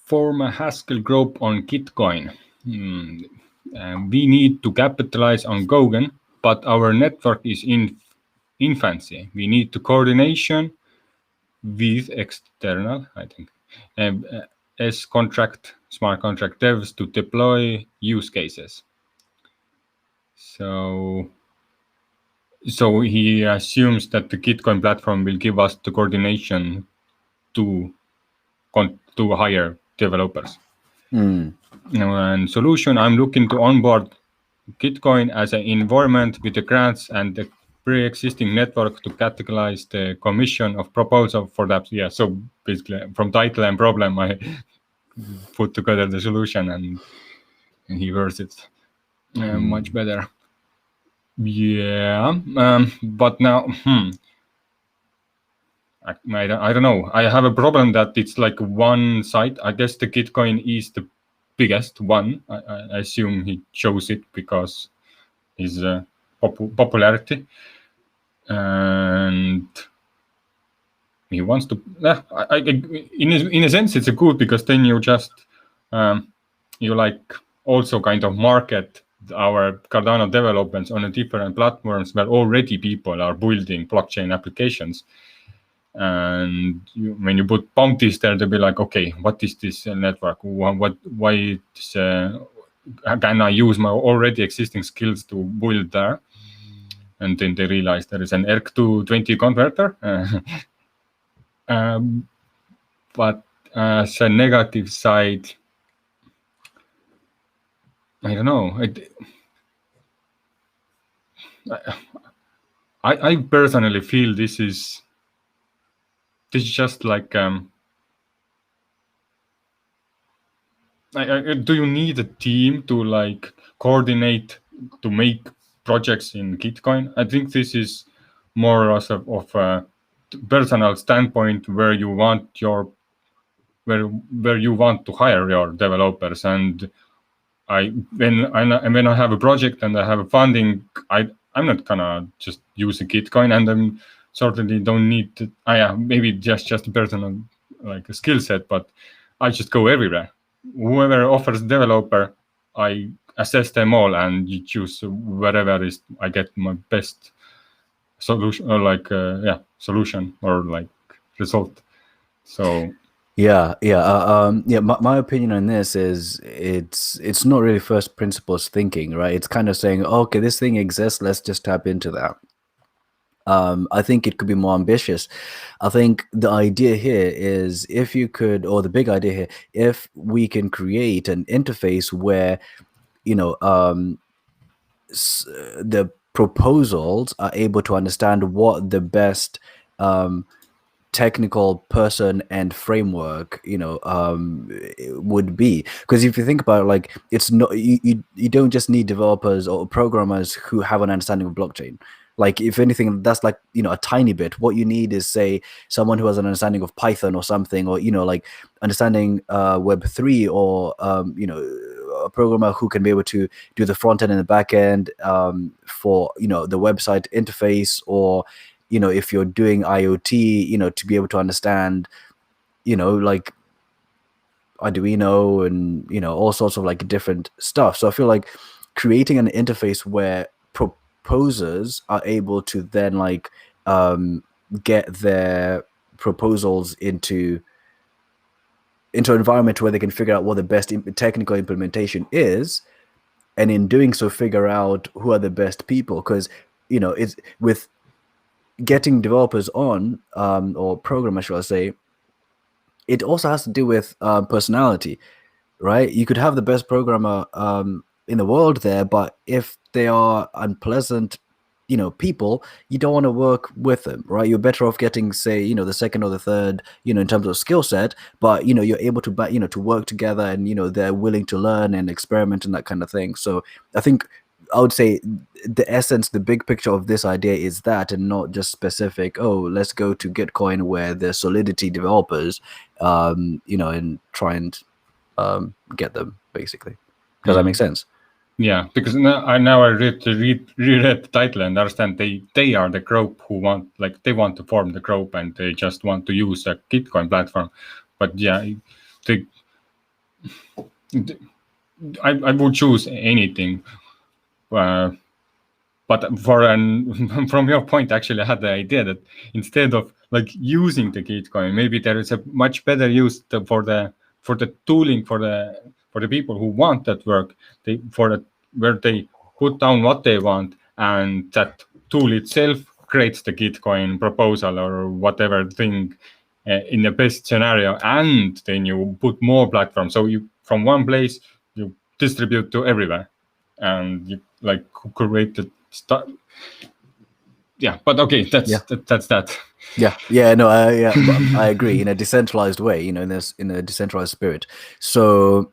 form a Haskell group on Gitcoin. We need to capitalize on Gogan, but our network is in infancy. We need to coordination with external, I think, smart contract devs to deploy use cases. So he assumes that the Gitcoin platform will give us the coordination to hire developers. And solution, I'm looking to onboard Gitcoin as an environment with the grants and the pre-existing network to categorize the commission of proposal for that. Yeah, so basically from title and problem, I put together the solution and he works it much better. Yeah, but now, I don't know. I have a problem that it's like one site. I guess the Gitcoin is the biggest one. I assume he chose it because his popularity, and he wants to. In a sense, it's a good because then you just you like also kind of market our Cardano developments on a different platforms where already people are building blockchain applications. And when you put bounties there, they'll be like, okay, what is this network? Why can I use my already existing skills to build there? And then they realize there is an ERC220 converter. But as a negative side, I don't know. I personally feel this is just like do you need a team to like coordinate to make projects in Gitcoin? I think this is more of a personal standpoint where you want where you want to hire your developers. And when I have a project and I have a funding, I'm not gonna just use a Gitcoin, and I'm certainly don't need to. Maybe just a personal like a skill set, but I just go everywhere. Whoever offers developer, I assess them all and you choose wherever is I get my best solution or like solution or like result. So my opinion on this is it's not really first principles thinking, right? It's kind of saying, okay, this thing exists, let's just tap into that. I think it could be more ambitious. I think the idea here is if you could, or the big idea here, if we can create an interface where, the proposals are able to understand what the best technical person and framework would be. Because if you think about it, like, it's not you don't just need developers or programmers who have an understanding of blockchain. Like, if anything, that's like, a tiny bit. What you need is, say, someone who has an understanding of Python or something, or like understanding Web3, or a programmer who can be able to do the front end and the back end for the website interface, or if you're doing IoT, to be able to understand like Arduino and all sorts of like different stuff. So I feel like creating an interface where proposers are able to then like get their proposals into an environment where they can figure out what the best technical implementation is, and in doing so figure out who are the best people. Because it's with getting developers on, or programmers, shall I say, it also has to do with personality, right? You could have the best programmer in the world there, but if they are unpleasant people, you don't want to work with them, right? You're better off getting, say, the second or the third, in terms of skill set, but you're able to to work together, and they're willing to learn and experiment and that kind of thing. So I think I would say the essence, the big picture of this idea is that, and not just specific, let's go to Gitcoin where there's Solidity developers, and try and get them, basically. Does that make sense? Yeah, because now I reread the title and understand they are the group who want to form the group, and they just want to use a Gitcoin platform. But yeah, I would choose anything. But from your point, actually, I had the idea that instead of like using the Gitcoin, maybe there is a much better use for the tooling for the people who want that work. Where they put down what they want, and that tool itself creates the Gitcoin proposal or whatever thing in the best scenario, and then you put more platforms. So you from one place you distribute to everywhere, and you like create the stuff. Yeah, but okay, that's that. No, I agree in a decentralized way, in a decentralized spirit. So